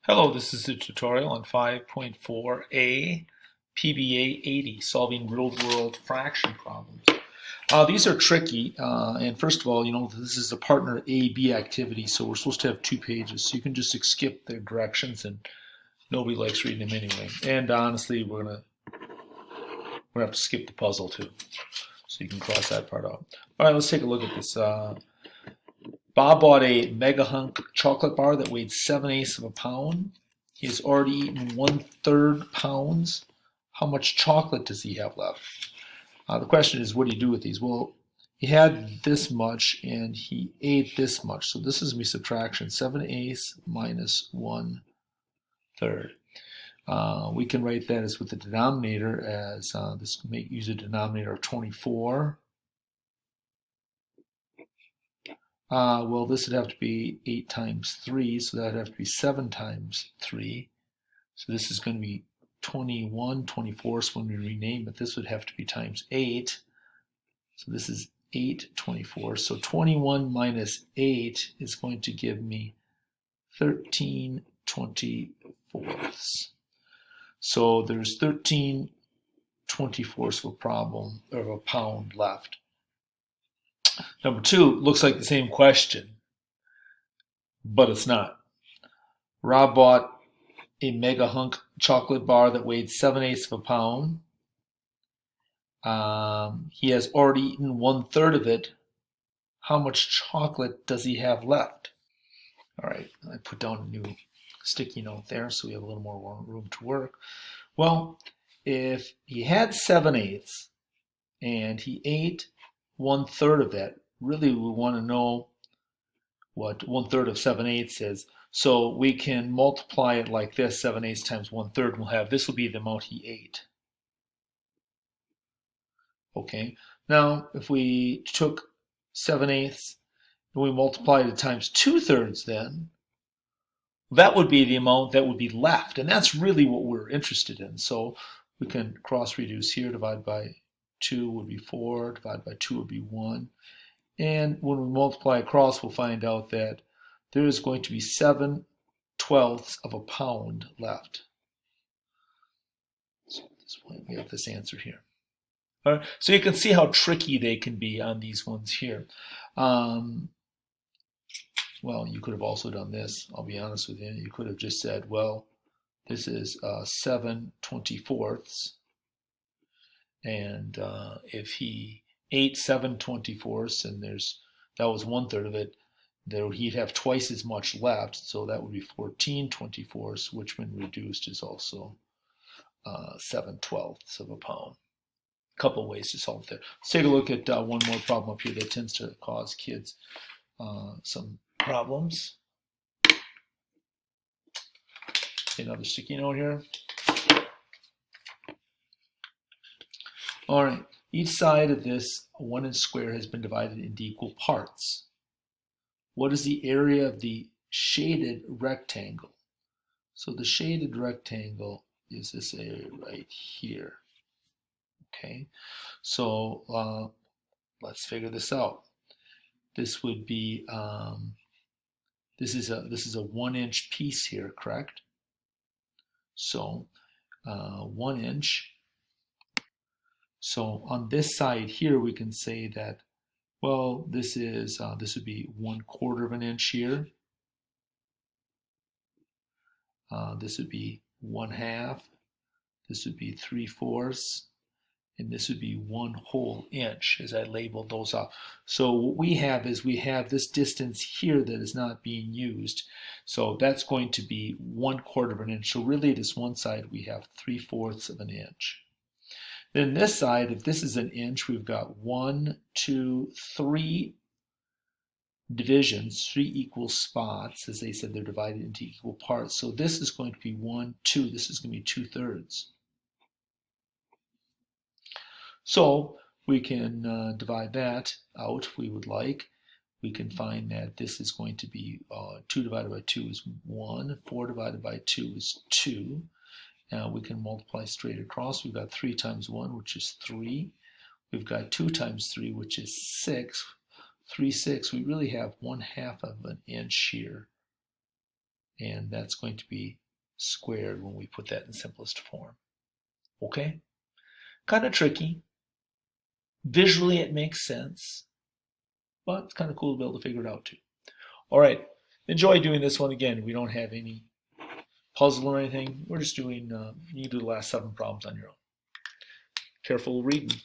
Hello, this is a tutorial on 5.4a PBA 80, solving real-world fraction problems. These are tricky, and first of all, this is a partner A-B activity, so we're supposed to have 2 pages, so you can just skip the directions, and nobody likes reading them anyway. And honestly, we're gonna have to skip the puzzle too, so you can cross that part out. All right, let's take a look at this. Bob bought a mega hunk chocolate bar that weighed 7/8 of a pound. He has already eaten 1/3 pounds. How much chocolate does he have left? The question is, what do you do with these? Well, he had this much and he ate this much. So this is going to be subtraction. 7/8 minus 1/3. We can write that as with the denominator as this use a denominator of 24. Well, this would have to be 8 times 3, so that would have to be 7 times 3. So this is going to be 21 24ths when we rename it. This would have to be times 8. So this is 8 24ths. So 21 minus 8 is going to give me 13 24ths. So there's 13 24ths of a pound left. Number 2 looks like the same question, but it's not. Rob bought a mega hunk chocolate bar that weighed 7/8 of a pound. He has already eaten 1/3 of it. How much chocolate does he have left? All right, I put down a new sticky note there so we have a little more room to work. Well, if he had 7/8 and he ate 1/3 of that, really we want to know what 1/3 of 7/8 is. So we can multiply it like this, 7/8 times 1/3, we'll have, this will be the amount he ate. Okay, now if we took 7/8 and we multiplied it times 2/3 then, that would be the amount that would be left. And that's really what we're interested in. So we can cross reduce here, divide by 2 would be 4, divide by 2 would be 1. And when we multiply across, we'll find out that there is going to be 7/12 of a pound left. So at this point, we have this answer here. All right, so you can see how tricky they can be on these ones here. Well, you could have also done this. I'll be honest with you. You could have just said, well, this is 7/24ths. And if he ate 7/24ths and that was 1/3 of it, he'd have twice as much left, so that would be 14 24ths, which when reduced is also 7/12ths of a pound. A couple ways to solve that. Let's take a look at one more problem up here that tends to cause kids some problems. Another sticky note here. All right, each side of this 1-inch square has been divided into equal parts. What is the area of the shaded rectangle? So the shaded rectangle is this area right here. Okay, so let's figure this out. This would be this is a 1-inch piece here, correct? So 1 inch. So on this side here, we can say that, well, this would be 1/4 of an inch here. This would be 1/2. This would be 3/4, and this would be 1 whole inch as I labeled those out. So what we have is we have this distance here that is not being used. So that's going to be 1/4 of an inch. So really this one side we have 3/4 of an inch. Then this side, if this is an inch, we've got 1, 2, 3 divisions, 3 equal spots. As they said, they're divided into equal parts. So this is going to be 1, 2. This is going to be 2/3. So we can divide that out if we would like. We can find that this is going to be 2 divided by 2 is 1. 4 divided by 2 is 2. We can multiply straight across. We've got 3 times 1, which is 3. We've got 2 times 3, which is 6. 3, 6. We really have 1/2 of an inch here. and that's going to be squared when we put that in simplest form. Okay? Kind of tricky. Visually it makes sense, but it's kind of cool to be able to figure it out too. All right, enjoy doing this one again. We don't have any puzzle or anything. We're just doing, you do the last 7 problems on your own. Careful reading.